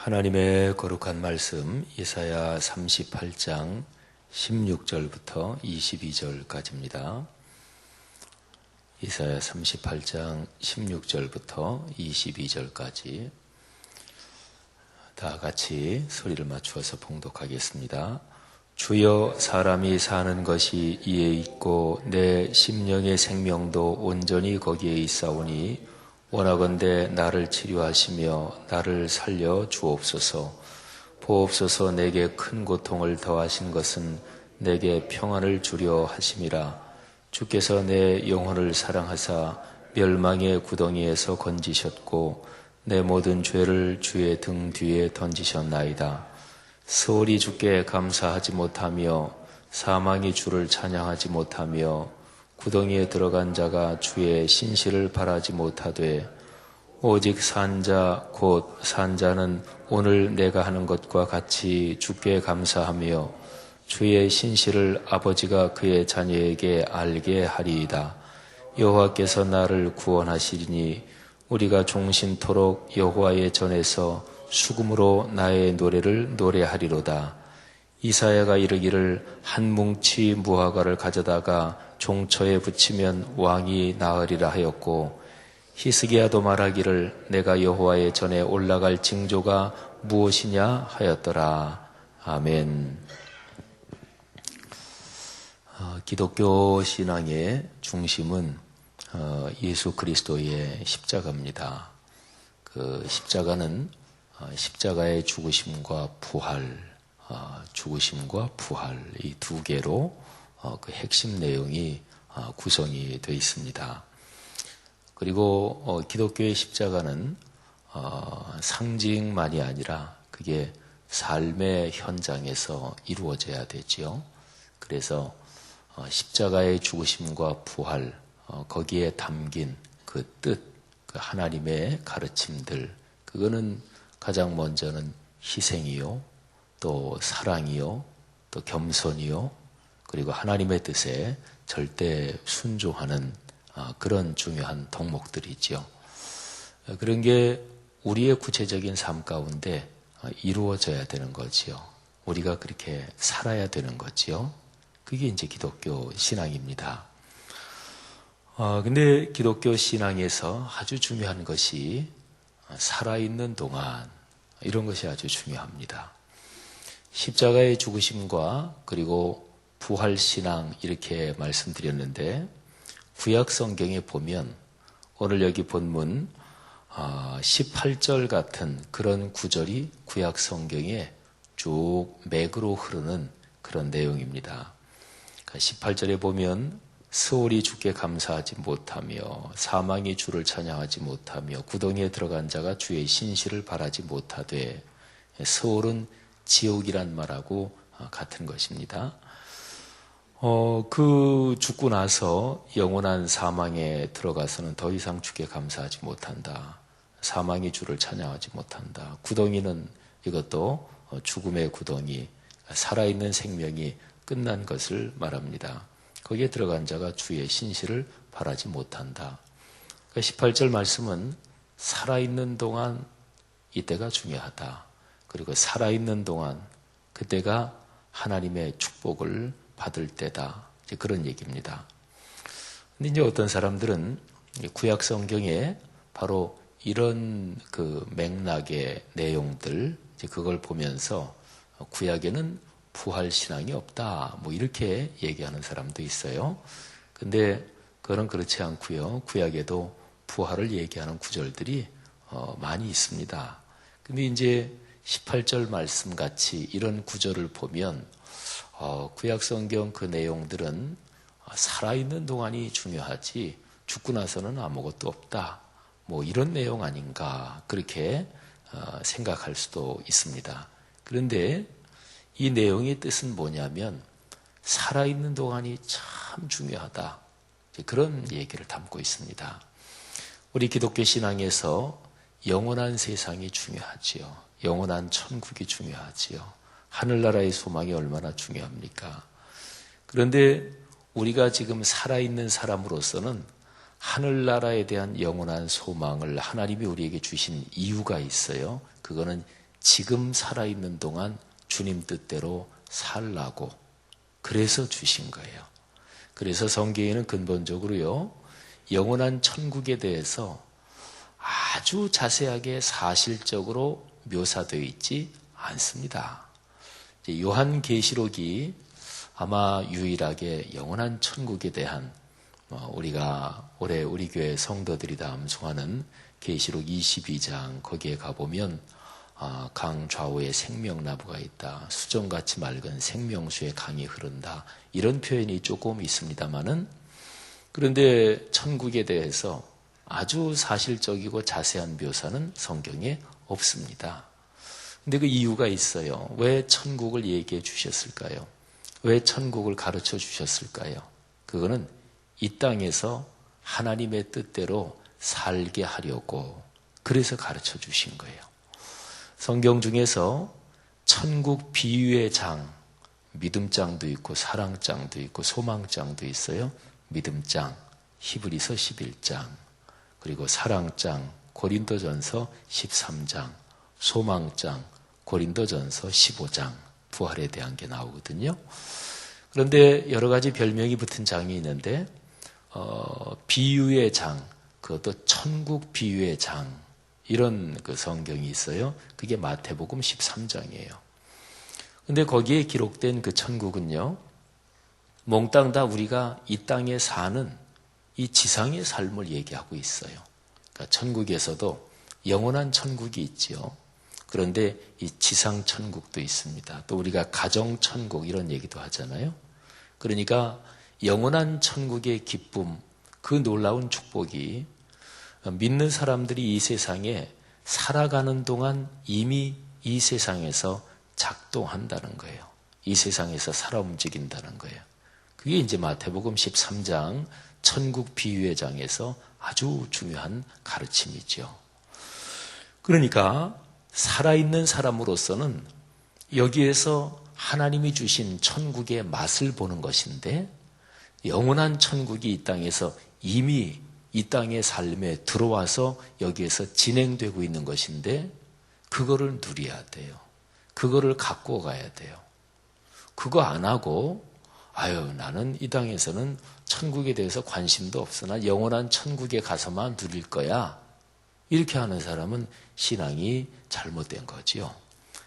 하나님의 거룩한 말씀 이사야 38장 16절부터 22절까지입니다. 이사야 38장 16절부터 22절까지 다 같이 소리를 맞추어서 봉독하겠습니다. 주여, 사람이 사는 것이 이에 있고 내 심령의 생명도 온전히 거기에 있사오니 원하건대 나를 치료하시며 나를 살려 주옵소서. 보옵소서. 내게 큰 고통을 더하신 것은 내게 평안을 주려 하심이라. 주께서 내 영혼을 사랑하사 멸망의 구덩이에서 건지셨고 내 모든 죄를 주의 등 뒤에 던지셨나이다. 스올이 주께 감사하지 못하며 사망이 주를 찬양하지 못하며 구덩이에 들어간 자가 주의 신실을 바라지 못하되 오직 산자 곧 산자는 오늘 내가 하는 것과 같이 주께 감사하며 주의 신실을 아버지가 그의 자녀에게 알게 하리이다. 여호와께서 나를 구원하시리니 우리가 종신토록 여호와의 전에서 수금으로 나의 노래를 노래하리로다. 이사야가 이르기를 한 뭉치 무화과를 가져다가 종처에 붙이면 왕이 나으리라 하였고 히스기야도 말하기를 내가 여호와의 전에 올라갈 징조가 무엇이냐 하였더라. 아멘. 기독교 신앙의 중심은 예수 그리스도의 십자가입니다. 그 십자가는 십자가의 죽으심과 부활, 죽으심과 부활 이 두 개로 그 핵심 내용이 구성이 되어 있습니다. 그리고 기독교의 십자가는 상징만이 아니라 그게 삶의 현장에서 이루어져야 되지요. 그래서 십자가의 죽으심과 부활, 거기에 담긴 그 뜻, 그 하나님의 가르침들, 그거는 가장 먼저는 희생이요, 또 사랑이요, 또 겸손이요, 그리고 하나님의 뜻에 절대 순종하는 그런 중요한 덕목들이죠. 그런 게 우리의 구체적인 삶 가운데 이루어져야 되는 거지요. 우리가 그렇게 살아야 되는 거지요. 그게 이제 기독교 신앙입니다. 근데 기독교 신앙에서 아주 중요한 것이 살아있는 동안 이런 것이 아주 중요합니다. 십자가의 죽으심과 그리고 부활신앙 이렇게 말씀드렸는데 구약 성경에 보면 오늘 여기 본문 18절 같은 그런 구절이 구약 성경에 쭉 맥으로 흐르는 그런 내용입니다. 18절에 보면 스올이 주께 감사하지 못하며 사망이 주를 찬양하지 못하며 구덩이에 들어간 자가 주의 신실을 바라지 못하되, 스올은 지옥이란 말하고 같은 것입니다. 그 죽고 나서 영원한 사망에 들어가서는 더 이상 주께 감사하지 못한다. 사망이 주를 찬양하지 못한다. 구덩이는 이것도 죽음의 구덩이, 살아있는 생명이 끝난 것을 말합니다. 거기에 들어간 자가 주의 신실을 바라지 못한다. 18절 말씀은 살아있는 동안 이때가 중요하다. 그리고 살아있는 동안 그때가 하나님의 축복을 받을 때다. 이제 그런 얘기입니다. 근데 이제 어떤 사람들은 구약 성경에 바로 이런 그 맥락의 내용들, 이제 그걸 보면서 구약에는 부활 신앙이 없다. 뭐 이렇게 얘기하는 사람도 있어요. 근데 그건 그렇지 않고요. 구약에도 부활을 얘기하는 구절들이 많이 있습니다. 근데 이제 18절 말씀 같이 이런 구절을 보면 구약 성경 그 내용들은 살아있는 동안이 중요하지 죽고 나서는 아무것도 없다. 뭐 이런 내용 아닌가 그렇게 생각할 수도 있습니다. 그런데 이 내용의 뜻은 뭐냐면 살아있는 동안이 참 중요하다. 그런 얘기를 담고 있습니다. 우리 기독교 신앙에서 영원한 세상이 중요하지요. 영원한 천국이 중요하지요. 하늘나라의 소망이 얼마나 중요합니까? 그런데 우리가 지금 살아있는 사람으로서는 하늘나라에 대한 영원한 소망을 하나님이 우리에게 주신 이유가 있어요. 그거는 지금 살아있는 동안 주님 뜻대로 살라고 그래서 주신 거예요. 그래서 성경에는 근본적으로요, 영원한 천국에 대해서 아주 자세하게 사실적으로 묘사되어 있지 않습니다. 요한계시록이 아마 유일하게 영원한 천국에 대한 우리가 올해 우리 교회 성도들이 다 암송하는 계시록 22장 거기에 가보면 강 좌우에 생명나무가 있다. 수정같이 맑은 생명수의 강이 흐른다. 이런 표현이 조금 있습니다만은 그런데 천국에 대해서 아주 사실적이고 자세한 묘사는 성경에 없습니다. 근데 그 이유가 있어요. 왜 천국을 얘기해 주셨을까요? 왜 천국을 가르쳐 주셨을까요? 그거는 이 땅에서 하나님의 뜻대로 살게 하려고 그래서 가르쳐 주신 거예요. 성경 중에서 천국 비유의 장, 믿음장도 있고 사랑장도 있고 소망장도 있어요. 믿음장, 히브리서 11장, 그리고 사랑장, 고린도전서 13장, 소망장, 고린도전서 15장, 부활에 대한 게 나오거든요. 그런데 여러 가지 별명이 붙은 장이 있는데 비유의 장, 그것도 천국 비유의 장, 이런 그 성경이 있어요. 그게 마태복음 13장이에요. 근데 거기에 기록된 그 천국은요, 몽땅 다 우리가 이 땅에 사는 이 지상의 삶을 얘기하고 있어요. 그러니까 천국에서도 영원한 천국이 있지요. 그런데 이 지상 천국도 있습니다. 또 우리가 가정 천국 이런 얘기도 하잖아요. 그러니까 영원한 천국의 기쁨, 그 놀라운 축복이 믿는 사람들이 이 세상에 살아가는 동안 이미 이 세상에서 작동한다는 거예요. 이 세상에서 살아 움직인다는 거예요. 그게 이제 마태복음 13장 천국 비유의 장에서 아주 중요한 가르침이죠. 그러니까 살아있는 사람으로서는 여기에서 하나님이 주신 천국의 맛을 보는 것인데 영원한 천국이 이 땅에서 이미 이 땅의 삶에 들어와서 여기에서 진행되고 있는 것인데 그거를 누려야 돼요. 그거를 갖고 가야 돼요. 그거 안 하고 나는 이 땅에서는 천국에 대해서 관심도 없으나 영원한 천국에 가서만 누릴 거야. 이렇게 하는 사람은 신앙이 잘못된 거지요.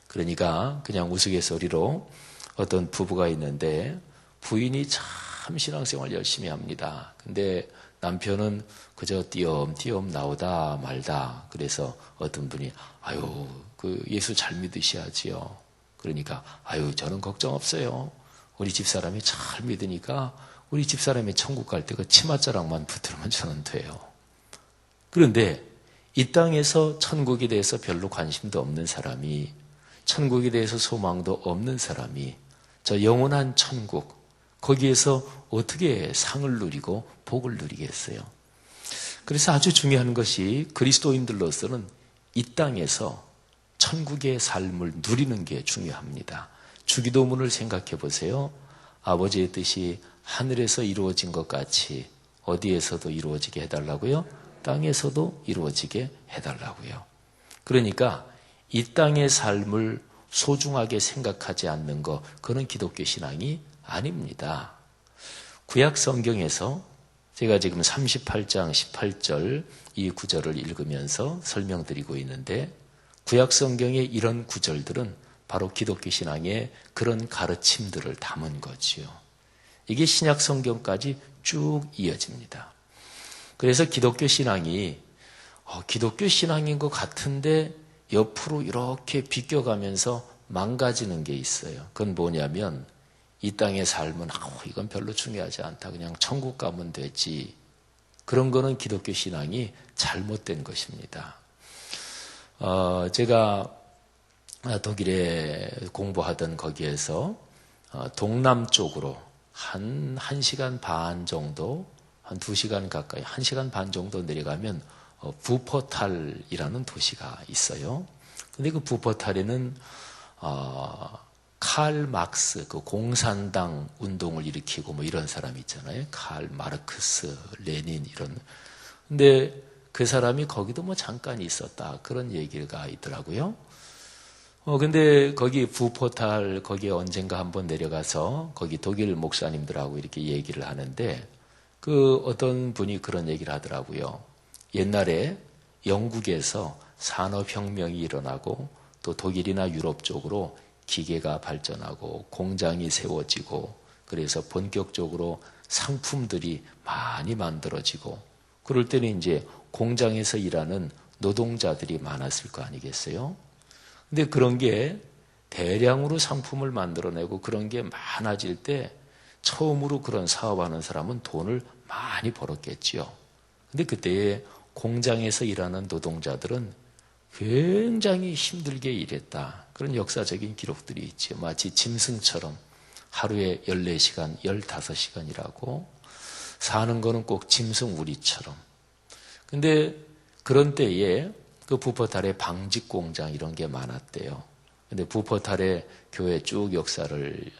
그러니까 그냥 우스갯소리로 어떤 부부가 있는데 부인이 참 신앙생활 열심히 합니다. 근데 남편은 그저 띄엄띄엄 나오다 말다. 그래서 어떤 분이 그 예수 잘 믿으셔야지요. 그러니까 저는 걱정 없어요. 우리 집사람이 잘 믿으니까 우리 집사람이 천국 갈 때 그 치맛자락만 붙들면 저는 돼요. 그런데 이 땅에서 천국에 대해서 별로 관심도 없는 사람이, 천국에 대해서 소망도 없는 사람이 저 영원한 천국, 거기에서 어떻게 상을 누리고 복을 누리겠어요? 그래서 아주 중요한 것이 그리스도인들로서는 이 땅에서 천국의 삶을 누리는 게 중요합니다. 주기도문을 생각해 보세요. 아버지의 뜻이 하늘에서 이루어진 것 같이 어디에서도 이루어지게 해달라고요? 땅에서도 이루어지게 해달라고요. 그러니까 이 땅의 삶을 소중하게 생각하지 않는 것, 그건 기독교 신앙이 아닙니다. 구약 성경에서 제가 지금 38장 18절 이 구절을 읽으면서 설명드리고 있는데 구약 성경의 이런 구절들은 바로 기독교 신앙의 그런 가르침들을 담은 거지요. 이게 신약 성경까지 쭉 이어집니다. 그래서 기독교 신앙이 기독교 신앙인 것 같은데 옆으로 이렇게 비껴가면서 망가지는 게 있어요. 그건 뭐냐면 이 땅의 삶은 이건 별로 중요하지 않다. 그냥 천국 가면 되지. 그런 거는 기독교 신앙이 잘못된 것입니다. 제가 독일에 공부하던 거기에서 동남쪽으로 한 1시간 반 정도, 한 2시간 가까이, 1시간 반 정도 내려가면 부퍼탈이라는 도시가 있어요. 근데 그 부퍼탈에는 칼 막스, 그 공산당 운동을 일으키고 뭐 이런 사람이 있잖아요. 칼 마르크스, 레닌 이런. 근데 그 사람이 거기도 뭐 잠깐 있었다. 그런 얘기가 있더라고요. 근데 거기 부포탈 거기에 언젠가 한번 내려가서 거기 독일 목사님들하고 이렇게 얘기를 하는데 그 어떤 분이 그런 얘기를 하더라고요. 옛날에 영국에서 산업혁명이 일어나고 또 독일이나 유럽 쪽으로 기계가 발전하고 공장이 세워지고 그래서 본격적으로 상품들이 많이 만들어지고 그럴 때는 이제 공장에서 일하는 노동자들이 많았을 거 아니겠어요? 근데 그런 게 대량으로 상품을 만들어내고 그런 게 많아질 때 처음으로 그런 사업하는 사람은 돈을 많이 벌었겠지요. 근데 그때에 공장에서 일하는 노동자들은 굉장히 힘들게 일했다. 그런 역사적인 기록들이 있죠. 마치 짐승처럼 하루에 14시간, 15시간 일하고 사는 거는 꼭 짐승 우리처럼. 근데 그런 때에 그 부포탈에 방직 공장 이런 게 많았대요. 근데 부포탈의 교회 쭉 역사를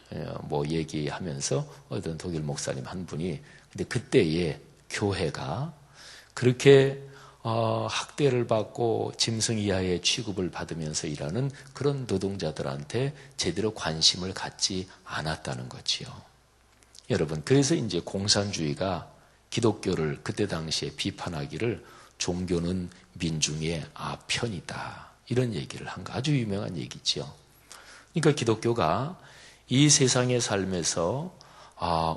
얘기하면서 어떤 독일 목사님 한 분이 근데 그때에 교회가 그렇게 학대를 받고 짐승 이하의 취급을 받으면서 일하는 그런 노동자들한테 제대로 관심을 갖지 않았다는 거지요. 여러분, 그래서 이제 공산주의가 기독교를 그때 당시에 비판하기를 종교는 민중의 아편이다. 이런 얘기를 한 거 아주 유명한 얘기죠. 그러니까 기독교가 이 세상의 삶에서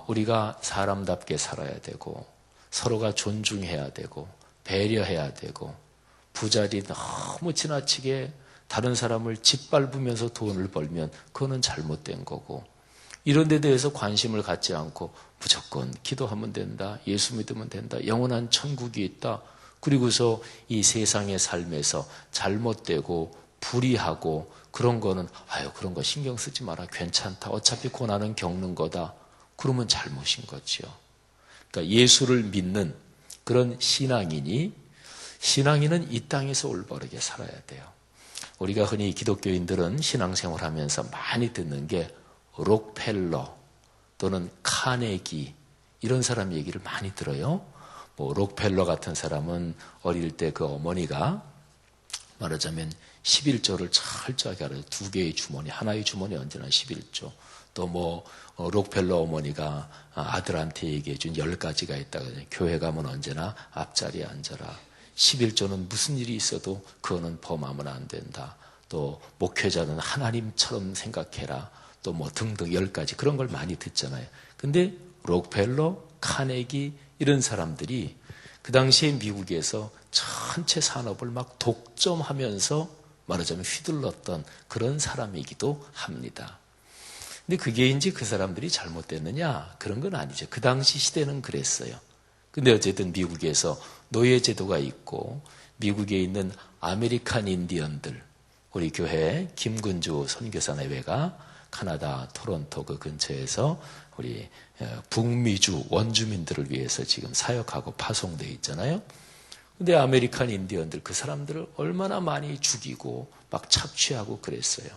우리가 사람답게 살아야 되고 서로가 존중해야 되고 배려해야 되고 부자리 너무 지나치게 다른 사람을 짓밟으면서 돈을 벌면 그거는 잘못된 거고 이런 데 대해서 관심을 갖지 않고 무조건 기도하면 된다. 예수 믿으면 된다. 영원한 천국이 있다. 그리고서 이 세상의 삶에서 잘못되고 불의하고 그런 거는 그런 거 신경 쓰지 마라. 괜찮다. 어차피 고난은 겪는 거다. 그러면 잘못인 거죠. 그러니까 예수를 믿는 그런 신앙인은 이 땅에서 올바르게 살아야 돼요. 우리가 흔히 기독교인들은 신앙생활하면서 많이 듣는 게 록펠러 또는 카네기 이런 사람 얘기를 많이 들어요. 록펠러 같은 사람은 어릴 때 그 어머니가 말하자면 11조를 철저하게 알아요. 2개의 주머니, 하나의 주머니 언제나 11조. 또 록펠러 어머니가 아들한테 얘기해 준 10가지가 있다고 해요. 교회 가면 언제나 앞자리에 앉아라. 11조는 무슨 일이 있어도 그거는 범하면 안 된다. 또 목회자는 하나님처럼 생각해라. 또 등등 10가지 그런 걸 많이 듣잖아요. 근데 록펠러, 카네기 이런 사람들이 그 당시에 미국에서 전체 산업을 막 독점하면서 말하자면 휘둘렀던 그런 사람이기도 합니다. 근데 그게 이제 그 사람들이 잘못됐느냐? 그런 건 아니죠. 그 당시 시대는 그랬어요. 근데 어쨌든 미국에서 노예제도가 있고 미국에 있는 아메리칸 인디언들, 우리 교회 김근주 선교사 내외가 카나다 토론토 그 근처에서 우리 북미주 원주민들을 위해서 지금 사역하고 파송되어 있잖아요. 근데 아메리칸 인디언들 그 사람들을 얼마나 많이 죽이고 막 착취하고 그랬어요.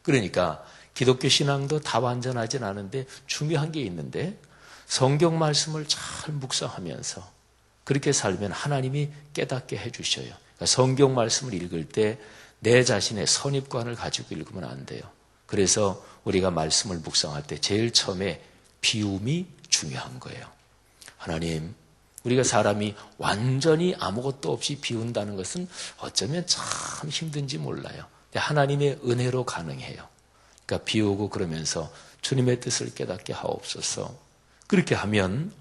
그러니까 기독교 신앙도 다 완전하진 않은데 중요한 게 있는데 성경 말씀을 잘 묵상하면서 그렇게 살면 하나님이 깨닫게 해주셔요. 그러니까 성경 말씀을 읽을 때 내 자신의 선입관을 가지고 읽으면 안 돼요. 그래서 우리가 말씀을 묵상할 때 제일 처음에 비움이 중요한 거예요. 하나님, 우리가 사람이 완전히 아무것도 없이 비운다는 것은 어쩌면 참 힘든지 몰라요. 근데 하나님의 은혜로 가능해요. 그러니까 비우고 그러면서 주님의 뜻을 깨닫게 하옵소서. 그렇게 하면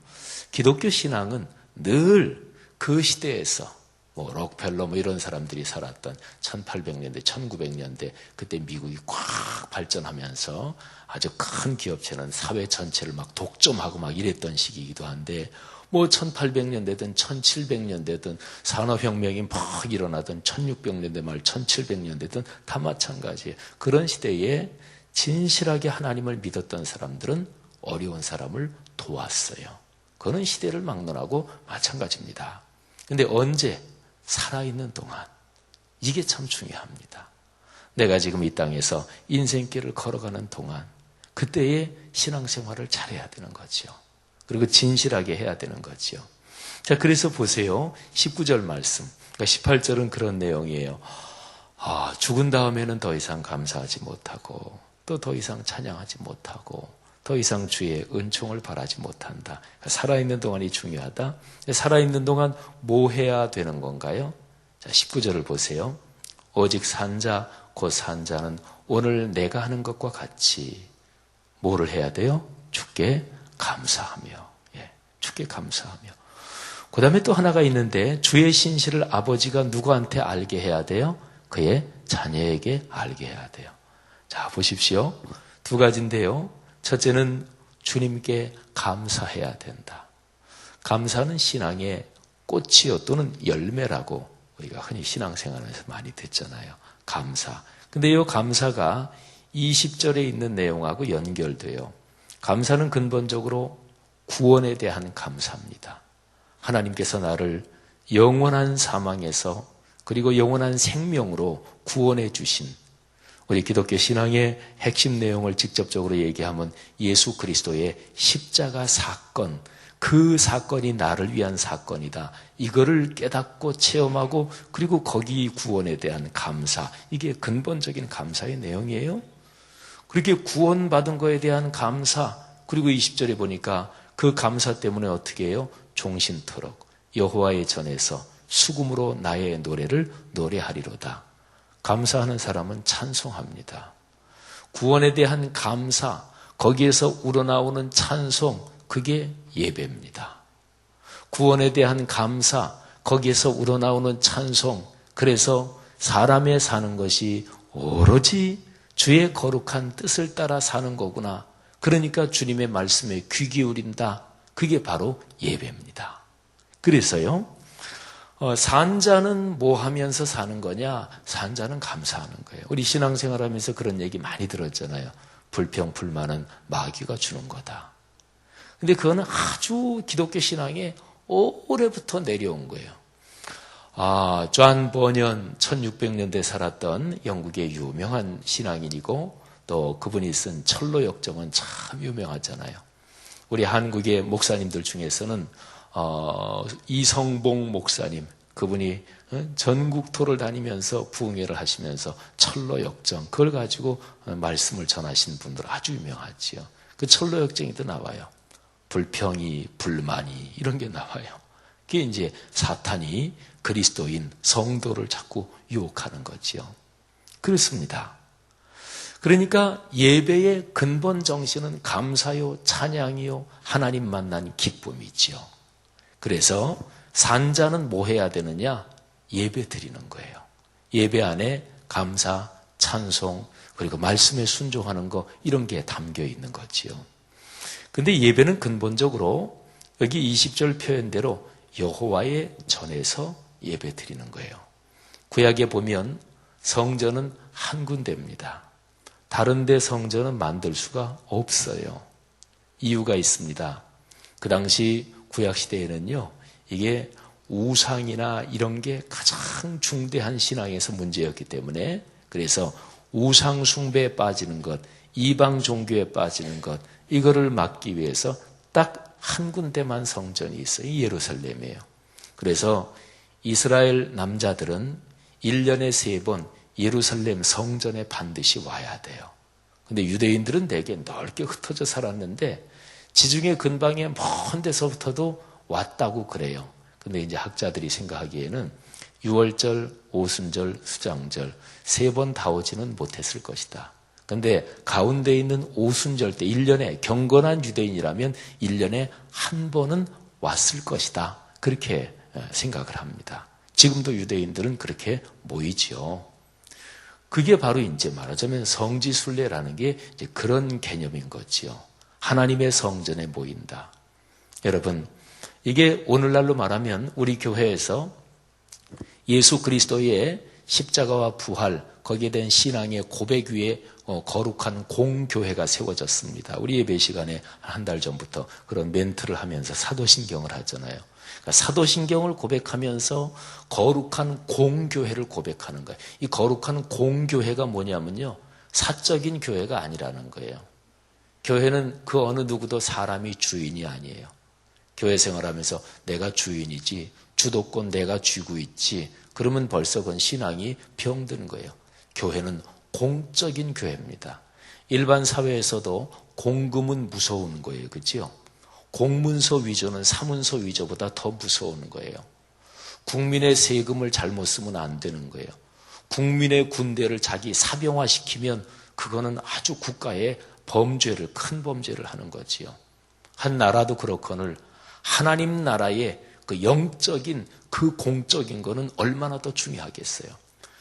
기독교 신앙은 늘 그 시대에서 록펠러 이런 사람들이 살았던 1800년대, 1900년대 그때 미국이 꽉 발전하면서 아주 큰 기업체는 사회 전체를 막 독점하고 막 이랬던 시기이기도 한데 1800년대든 1700년대든 산업혁명이 막 일어나던 1600년대 말 1700년대든 다 마찬가지예요. 그런 시대에 진실하게 하나님을 믿었던 사람들은 어려운 사람을 도왔어요. 그거는 시대를 막론하고 마찬가지입니다. 근데 언제? 살아있는 동안. 이게 참 중요합니다. 내가 지금 이 땅에서 인생길을 걸어가는 동안 그때의 신앙생활을 잘해야 되는 거죠. 그리고 진실하게 해야 되는 거죠. 자, 그래서 보세요. 19절 말씀. 그러니까 18절은 그런 내용이에요. 죽은 다음에는 더 이상 감사하지 못하고 또 더 이상 찬양하지 못하고 더 이상 주의 은총을 바라지 못한다. 살아있는 동안이 중요하다. 살아있는 동안 뭐 해야 되는 건가요? 자, 19절을 보세요. 오직 산자 곧 산자는 오늘 내가 하는 것과 같이 뭐를 해야 돼요? 주께 감사하며. 주께 감사하며. 그 다음에 또 하나가 있는데 주의 신실을 아버지가 누구한테 알게 해야 돼요? 그의 자녀에게 알게 해야 돼요. 자, 보십시오. 두 가지인데요. 첫째는 주님께 감사해야 된다. 감사는 신앙의 꽃이요 또는 열매라고 우리가 흔히 신앙생활에서 많이 듣잖아요. 감사. 근데 이 감사가 20절에 있는 내용하고 연결돼요. 감사는 근본적으로 구원에 대한 감사입니다. 하나님께서 나를 영원한 사망에서 그리고 영원한 생명으로 구원해 주신 우리 기독교 신앙의 핵심 내용을 직접적으로 얘기하면 예수 그리스도의 십자가 사건, 그 사건이 나를 위한 사건이다. 이거를 깨닫고 체험하고 그리고 거기 구원에 대한 감사, 이게 근본적인 감사의 내용이에요. 그렇게 구원받은 거에 대한 감사, 그리고 20절에 보니까 그 감사 때문에 어떻게 해요? 종신토록 여호와의 전에서 수금으로 나의 노래를 노래하리로다. 감사하는 사람은 찬송합니다. 구원에 대한 감사, 거기에서 우러나오는 찬송, 그게 예배입니다. 구원에 대한 감사, 거기에서 우러나오는 찬송, 그래서 사람의 사는 것이 오로지 주의 거룩한 뜻을 따라 사는 거구나. 그러니까 주님의 말씀에 귀 기울인다. 그게 바로 예배입니다. 그래서요, 산자는 뭐 하면서 사는 거냐? 산자는 감사하는 거예요. 우리 신앙생활 하면서 그런 얘기 많이 들었잖아요. 불평, 불만은 마귀가 주는 거다. 근데 그거는 아주 기독교 신앙에 오래부터 내려온 거예요. 존 버년 1600년대 살았던 영국의 유명한 신앙인이고 또 그분이 쓴 철로 역정은 참 유명하잖아요. 우리 한국의 목사님들 중에서는 이성봉 목사님, 그분이 전국 토를 다니면서 부흥회를 하시면서 철로 역정, 그걸 가지고 말씀을 전하신 분들 아주 유명하지요. 그 철로 역정에도 나와요. 불평이, 불만이 이런 게 나와요. 그게 이제 사탄이 그리스도인 성도를 자꾸 유혹하는 거지요. 그렇습니다. 그러니까 예배의 근본 정신은 감사요, 찬양이요, 하나님 만난 기쁨이지요. 그래서 산자는 뭐 해야 되느냐? 예배 드리는 거예요. 예배 안에 감사, 찬송, 그리고 말씀에 순종하는 거 이런 게 담겨 있는 거지요. 근데 예배는 근본적으로 여기 20절 표현대로 여호와의 전에서 예배 드리는 거예요. 구약에 보면 성전은 한 군데입니다. 다른 데 성전은 만들 수가 없어요. 이유가 있습니다. 그 당시 구약시대에는요, 이게 우상이나 이런 게 가장 중대한 신앙에서 문제였기 때문에 그래서 우상 숭배에 빠지는 것, 이방 종교에 빠지는 것, 이거를 막기 위해서 딱 한 군데만 성전이 있어요. 예루살렘이에요. 그래서 이스라엘 남자들은 1년에 3번 예루살렘 성전에 반드시 와야 돼요. 근데 유대인들은 되게 넓게 흩어져 살았는데 지중해 근방의 먼 데서부터도 왔다고 그래요. 근데 이제 학자들이 생각하기에는 6월절, 오순절, 수장절 3번 다 오지는 못했을 것이다. 근데 가운데 있는 오순절 때 1년에 경건한 유대인이라면 1년에 한 번은 왔을 것이다. 그렇게 생각을 합니다. 지금도 유대인들은 그렇게 모이지요. 그게 바로 이제 말하자면 성지순례라는 게 이제 그런 개념인 거지요. 하나님의 성전에 모인다. 여러분, 이게 오늘날로 말하면 우리 교회에서 예수 그리스도의 십자가와 부활, 거기에 대한 신앙의 고백 위에 거룩한 공교회가 세워졌습니다. 우리 예배 시간에 한 달 전부터 그런 멘트를 하면서 사도신경을 하잖아요. 그러니까 사도신경을 고백하면서 거룩한 공교회를 고백하는 거예요. 이 거룩한 공교회가 뭐냐면요, 사적인 교회가 아니라는 거예요. 교회는 그 어느 누구도 사람이 주인이 아니에요. 교회 생활하면서 내가 주인이지, 주도권 내가 쥐고 있지, 그러면 벌써 그건 신앙이 병든 거예요. 교회는 공적인 교회입니다. 일반 사회에서도 공금은 무서운 거예요. 그렇죠? 공문서 위조는 사문서 위조보다 더 무서운 거예요. 국민의 세금을 잘못 쓰면 안 되는 거예요. 국민의 군대를 자기 사병화시키면 그거는 아주 국가의 범죄를, 큰 범죄를 하는 거지요. 한 나라도 그렇거늘 하나님 나라의 그 영적인, 그 공적인 거는 얼마나 더 중요하겠어요.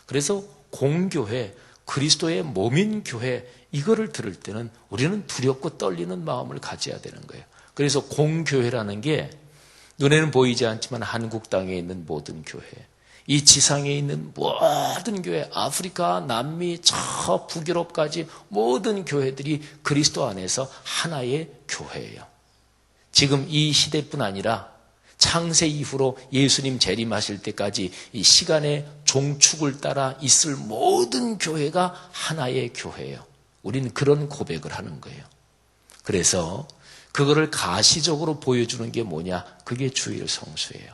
그래서 공교회, 그리스도의 몸인 교회, 이거를 들을 때는 우리는 두렵고 떨리는 마음을 가져야 되는 거예요. 그래서 공교회라는 게 눈에는 보이지 않지만 한국 땅에 있는 모든 교회, 이 지상에 있는 모든 교회, 아프리카, 남미, 저 북유럽까지 모든 교회들이 그리스도 안에서 하나의 교회예요. 지금 이 시대뿐 아니라 창세 이후로 예수님 재림하실 때까지 이 시간의 종축을 따라 있을 모든 교회가 하나의 교회예요. 우리는 그런 고백을 하는 거예요. 그래서 그거를 가시적으로 보여주는 게 뭐냐? 그게 주일 성수예요.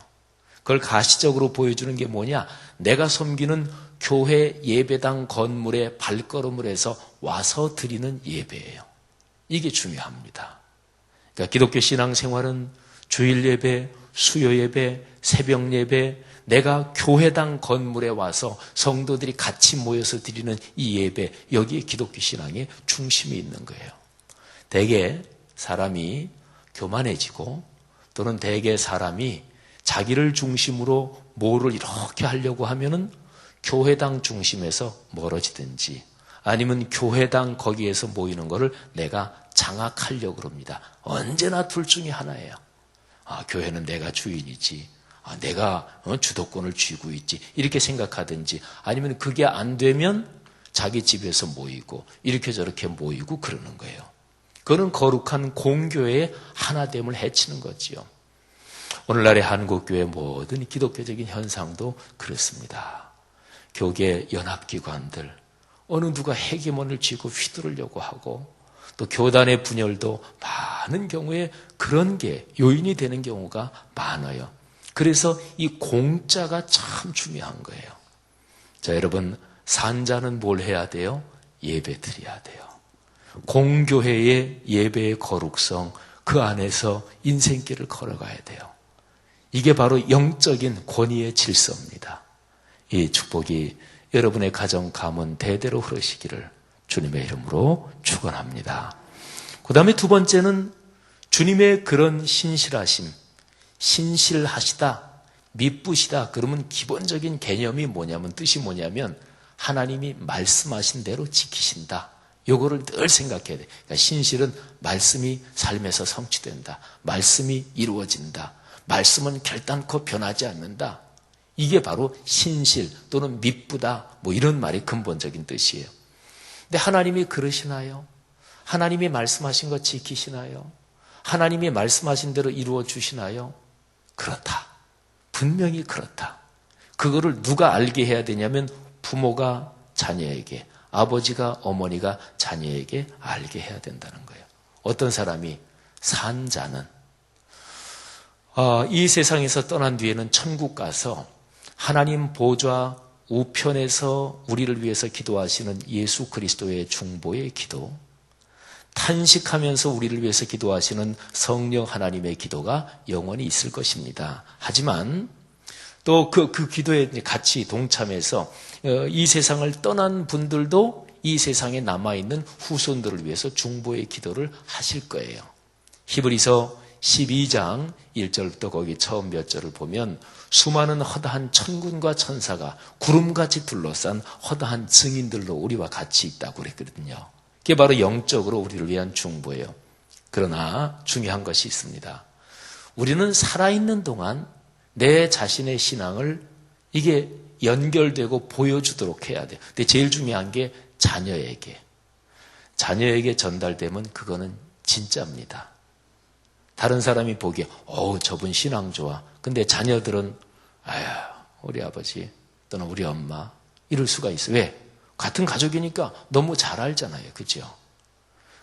그걸 가시적으로 보여주는 게 뭐냐? 내가 섬기는 교회 예배당 건물에 발걸음을 해서 와서 드리는 예배예요. 이게 중요합니다. 그러니까 기독교 신앙생활은 주일 예배, 수요 예배, 새벽 예배, 내가 교회당 건물에 와서 성도들이 같이 모여서 드리는 이 예배, 여기에 기독교 신앙의 중심이 있는 거예요. 대개 사람이 교만해지고 또는 대개 사람이 자기를 중심으로 뭐를 이렇게 하려고 하면은 교회당 중심에서 멀어지든지 아니면 교회당 거기에서 모이는 거를 내가 장악하려고 합니다. 언제나 둘 중에 하나예요. 교회는 내가 주인이지. 내가 주도권을 쥐고 있지. 이렇게 생각하든지 아니면 그게 안 되면 자기 집에서 모이고 이렇게 저렇게 모이고 그러는 거예요. 그거는 거룩한 공교회의 하나됨을 해치는 거지요. 오늘날의 한국교회 모든 기독교적인 현상도 그렇습니다. 교계 연합기관들, 어느 누가 헤게몬을 쥐고 휘두르려고 하고 또 교단의 분열도 많은 경우에 그런 게 요인이 되는 경우가 많아요. 그래서 이 공자가 참 중요한 거예요. 자, 여러분, 산자는 뭘 해야 돼요? 예배 드려야 돼요. 공교회의 예배의 거룩성, 그 안에서 인생길을 걸어가야 돼요. 이게 바로 영적인 권위의 질서입니다. 이 축복이 여러분의 가정, 가문 대대로 흐르시기를 주님의 이름으로 축원합니다. 그 다음에 두 번째는 주님의 그런 신실하심, 신실하시다, 미쁘시다. 그러면 기본적인 개념이 뭐냐면, 뜻이 뭐냐면 하나님이 말씀하신 대로 지키신다. 요거를 늘 생각해야 돼. 그러니까 신실은 말씀이 삶에서 성취된다. 말씀이 이루어진다. 말씀은 결단코 변하지 않는다. 이게 바로 신실 또는 미쁘다. 뭐 이런 말이 근본적인 뜻이에요. 근데 하나님이 그러시나요? 하나님이 말씀하신 것 지키시나요? 하나님이 말씀하신 대로 이루어 주시나요? 그렇다. 분명히 그렇다. 그거를 누가 알게 해야 되냐면 부모가 자녀에게, 아버지가 어머니가 자녀에게 알게 해야 된다는 거예요. 어떤 사람이 산자는 이 세상에서 떠난 뒤에는 천국 가서 하나님 보좌 우편에서 우리를 위해서 기도하시는 예수 그리스도의 중보의 기도, 탄식하면서 우리를 위해서 기도하시는 성령 하나님의 기도가 영원히 있을 것입니다. 하지만 또 그 기도에 같이 동참해서 이 세상을 떠난 분들도 이 세상에 남아있는 후손들을 위해서 중보의 기도를 하실 거예요. 히브리서 12장 1절부터 거기 처음 몇 절을 보면 수많은 허다한 천군과 천사가 구름같이 둘러싼 허다한 증인들로 우리와 같이 있다고 그랬거든요. 그게 바로 영적으로 우리를 위한 중보예요. 그러나 중요한 것이 있습니다. 우리는 살아있는 동안 내 자신의 신앙을 이게 연결되고 보여주도록 해야 돼요. 근데 제일 중요한 게 자녀에게 전달되면 그거는 진짜입니다. 다른 사람이 보기에 저분 신앙 좋아. 근데 자녀들은 우리 아버지 또는 우리 엄마 이럴 수가 있어요. 왜? 같은 가족이니까 너무 잘 알잖아요. 그렇죠?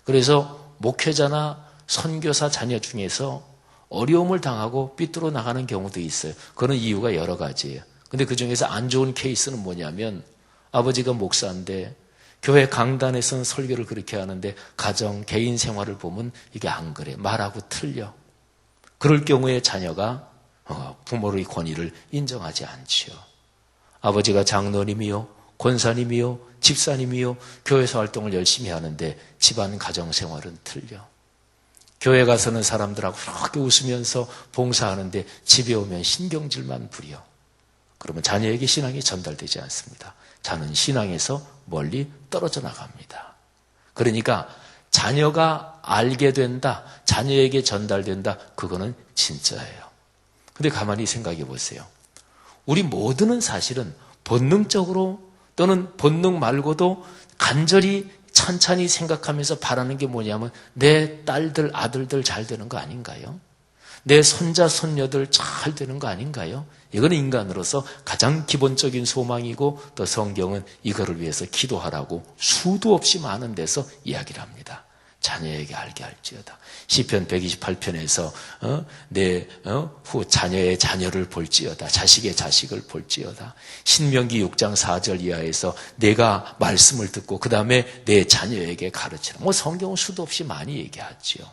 그래서 목회자나 선교사 자녀 중에서 어려움을 당하고 삐뚤어 나가는 경우도 있어요. 그런 이유가 여러 가지예요. 근데 그 중에서 안 좋은 케이스는 뭐냐면 아버지가 목사인데 교회 강단에서는 설교를 그렇게 하는데 가정, 개인 생활을 보면 이게 안 그래. 말하고 틀려. 그럴 경우에 자녀가 부모의 권위를 인정하지 않지요. 아버지가 장로님이요, 권사님이요, 집사님이요, 교회에서 활동을 열심히 하는데 집안 가정 생활은 틀려. 교회 가서는 사람들하고 그렇게 웃으면서 봉사하는데 집에 오면 신경질만 부려. 그러면 자녀에게 신앙이 전달되지 않습니다. 자는 신앙에서 멀리 떨어져 나갑니다. 그러니까 자녀가 알게 된다, 자녀에게 전달된다, 그거는 진짜예요. 근데 가만히 생각해 보세요. 우리 모두는 사실은 본능적으로 또는 본능 말고도 간절히 찬찬히 생각하면서 바라는 게 뭐냐면 내 딸들, 아들들 잘 되는 거 아닌가요? 내 손자, 손녀들 잘 되는 거 아닌가요? 이거는 인간으로서 가장 기본적인 소망이고 또 성경은 이거를 위해서 기도하라고 수도 없이 많은 데서 이야기를 합니다. 자녀에게 알게 할지어다. 시편 128편에서 내 자녀의 자녀를 볼지어다. 자식의 자식을 볼지어다. 신명기 6장 4절 이하에서 내가 말씀을 듣고 그 다음에 내 자녀에게 가르치라. 성경은 수도 없이 많이 얘기하지요.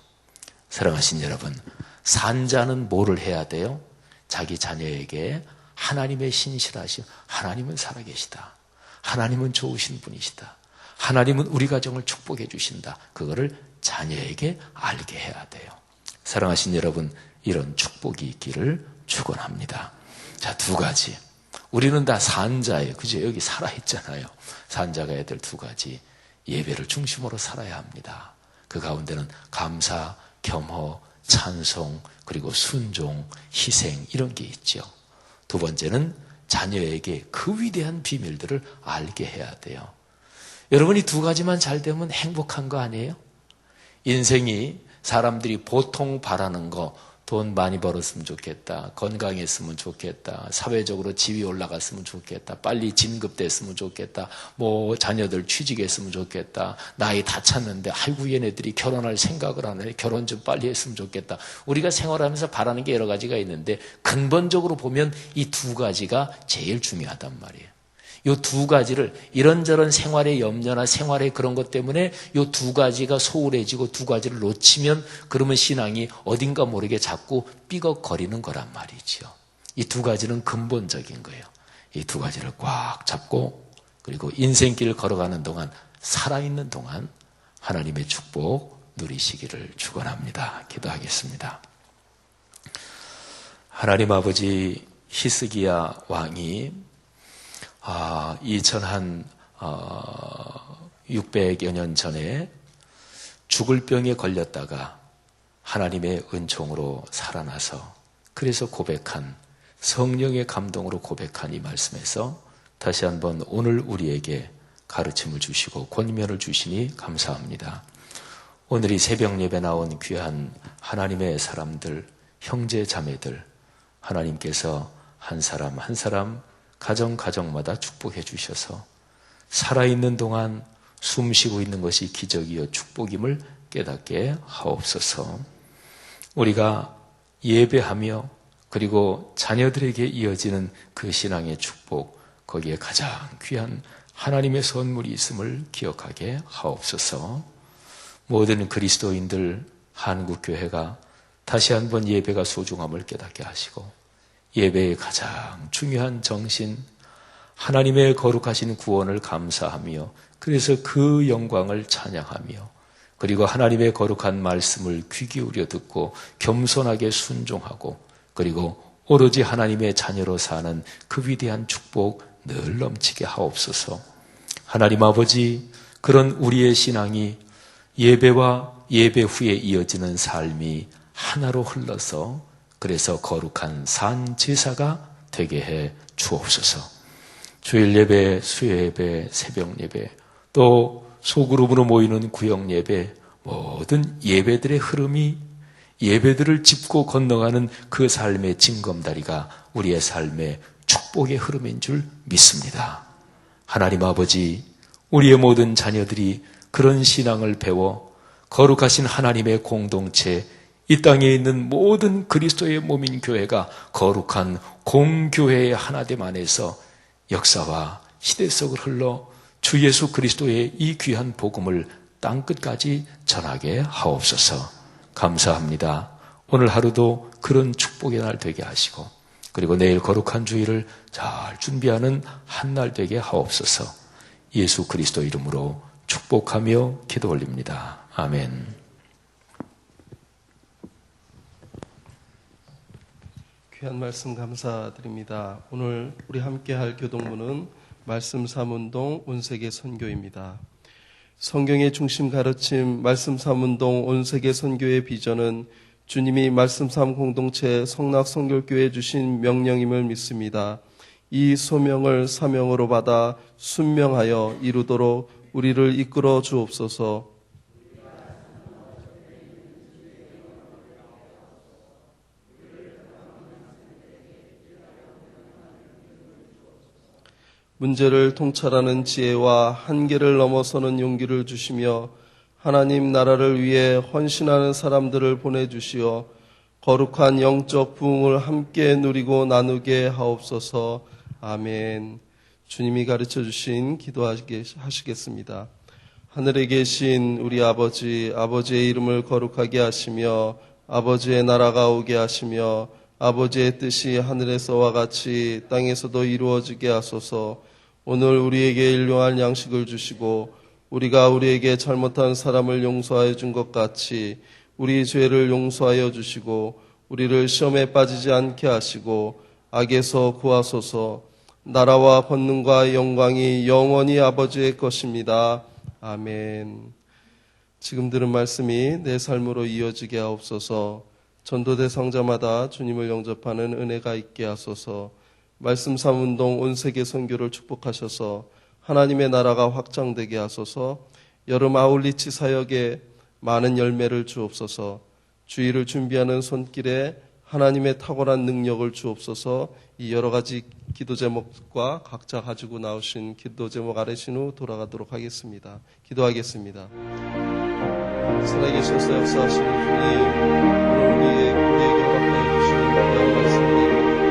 사랑하신 여러분, 산자는 뭐를 해야 돼요? 자기 자녀에게 하나님의 신실하심, 하나님은 살아계시다. 하나님은 좋으신 분이시다. 하나님은 우리 가정을 축복해 주신다. 그거를 자녀에게 알게 해야 돼요. 사랑하신 여러분, 이런 축복이 있기를 축원합니다. 자, 두 가지. 우리는 다 산자예요. 그죠? 여기 살아있잖아요. 산자가 해야 될 두 가지. 예배를 중심으로 살아야 합니다. 그 가운데는 감사, 겸허, 찬송, 그리고 순종, 희생 이런 게 있죠. 두 번째는 자녀에게 그 위대한 비밀들을 알게 해야 돼요. 여러분이 두 가지만 잘 되면 행복한 거 아니에요? 인생이 사람들이 보통 바라는 거, 돈 많이 벌었으면 좋겠다, 건강했으면 좋겠다, 사회적으로 지위 올라갔으면 좋겠다, 빨리 진급됐으면 좋겠다, 자녀들 취직했으면 좋겠다, 나이 다 찼는데 아이고 얘네들이 결혼할 생각을 안 해, 결혼 좀 빨리 했으면 좋겠다. 우리가 생활하면서 바라는 게 여러 가지가 있는데 근본적으로 보면 이 두 가지가 제일 중요하단 말이에요. 이 두 가지를 이런저런 생활의 염려나 생활의 그런 것 때문에 이 두 가지가 소홀해지고 두 가지를 놓치면 그러면 신앙이 어딘가 모르게 자꾸 삐걱거리는 거란 말이죠. 이 두 가지는 근본적인 거예요. 이 두 가지를 꽉 잡고 그리고 인생길을 걸어가는 동안 살아있는 동안 하나님의 축복 누리시기를 축원합니다. 기도하겠습니다. 하나님 아버지, 히스기야 왕이 600여 년 전에 죽을 병에 걸렸다가 하나님의 은총으로 살아나서 그래서 고백한 성령의 감동으로 고백한 이 말씀에서 다시 한번 오늘 우리에게 가르침을 주시고 권면을 주시니 감사합니다. 오늘 이 새벽 예배 나온 귀한 하나님의 사람들, 형제 자매들, 하나님께서 한 사람 한 사람 가정마다 축복해 주셔서 살아있는 동안 숨 쉬고 있는 것이 기적이요 축복임을 깨닫게 하옵소서. 우리가 예배하며 그리고 자녀들에게 이어지는 그 신앙의 축복, 거기에 가장 귀한 하나님의 선물이 있음을 기억하게 하옵소서. 모든 그리스도인들 한국교회가 다시 한번 예배가 소중함을 깨닫게 하시고 예배의 가장 중요한 정신, 하나님의 거룩하신 구원을 감사하며 그래서 그 영광을 찬양하며 그리고 하나님의 거룩한 말씀을 귀 기울여 듣고 겸손하게 순종하고 그리고 오로지 하나님의 자녀로 사는 그 위대한 축복 늘 넘치게 하옵소서. 하나님 아버지, 그런 우리의 신앙이 예배와 예배 후에 이어지는 삶이 하나로 흘러서 그래서 거룩한 산 제사가 되게 해 주옵소서. 주일 예배, 수요 예배, 새벽 예배, 또 소그룹으로 모이는 구역 예배, 모든 예배들의 흐름이 예배들을 짚고 건너가는 그 삶의 징검다리가 우리의 삶의 축복의 흐름인 줄 믿습니다. 하나님 아버지, 우리의 모든 자녀들이 그런 신앙을 배워 거룩하신 하나님의 공동체, 이 땅에 있는 모든 그리스도의 몸인 교회가 거룩한 공교회의 하나됨 안에서 역사와 시대 속을 흘러 주 예수 그리스도의 이 귀한 복음을 땅끝까지 전하게 하옵소서. 감사합니다. 오늘 하루도 그런 축복의 날 되게 하시고, 그리고 내일 거룩한 주일을 잘 준비하는 한 날 되게 하옵소서. 예수 그리스도 이름으로 축복하며 기도 올립니다. 아멘. 귀한 말씀 감사드립니다. 오늘 우리 함께할 교동문은 말씀 삼운동 온세계 선교입니다. 성경의 중심 가르침 말씀 삼운동 온세계 선교의 비전은 주님이 말씀 삼 공동체 성락 성결교회에 주신 명령임을 믿습니다. 이 소명을 사명으로 받아 순명하여 이루도록 우리를 이끌어 주옵소서. 문제를 통찰하는 지혜와 한계를 넘어서는 용기를 주시며 하나님 나라를 위해 헌신하는 사람들을 보내주시어 거룩한 영적 부흥을 함께 누리고 나누게 하옵소서. 아멘. 주님이 가르쳐 주신 기도하시겠습니다. 하늘에 계신 우리 아버지, 아버지의 이름을 거룩하게 하시며 아버지의 나라가 오게 하시며 아버지의 뜻이 하늘에서와 같이 땅에서도 이루어지게 하소서. 오늘 우리에게 일용할 양식을 주시고 우리가 우리에게 잘못한 사람을 용서하여 준 것 같이 우리 죄를 용서하여 주시고 우리를 시험에 빠지지 않게 하시고 악에서 구하소서. 나라와 권능과 영광이 영원히 아버지의 것입니다. 아멘. 지금 들은 말씀이 내 삶으로 이어지게 하옵소서. 전도 대상자마다 주님을 영접하는 은혜가 있게 하소서. 말씀 삼운동 온세계 선교를 축복하셔서 하나님의 나라가 확장되게 하소서. 여름 아울리치 사역에 많은 열매를 주옵소서. 주일을 준비하는 손길에 하나님의 탁월한 능력을 주옵소서. 이 여러 가지 기도 제목과 각자 가지고 나오신 기도 제목 아뢰신 후 돌아가도록 하겠습니다. 기도하겠습니다. 살아계셔서 역사하시는 주님, 오늘 우리에게 허락하여 주시는 귀한 말씀을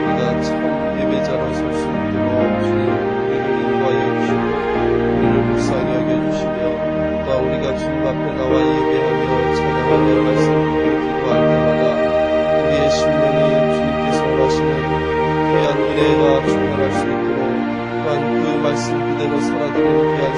우리가 참 예배자로 설 수 있도록 주님 우리를 인도하여 주시고 우리를 불쌍히 여겨주시며 또한 우리가 주님 앞에 나와 예배하며 찬양하며 말씀을 기도할 때마다 우리의 심령이 주님께서 원하시는 귀한 은혜가 충만할 수 있도록 또한 그 말씀 그대로 살아가는 귀한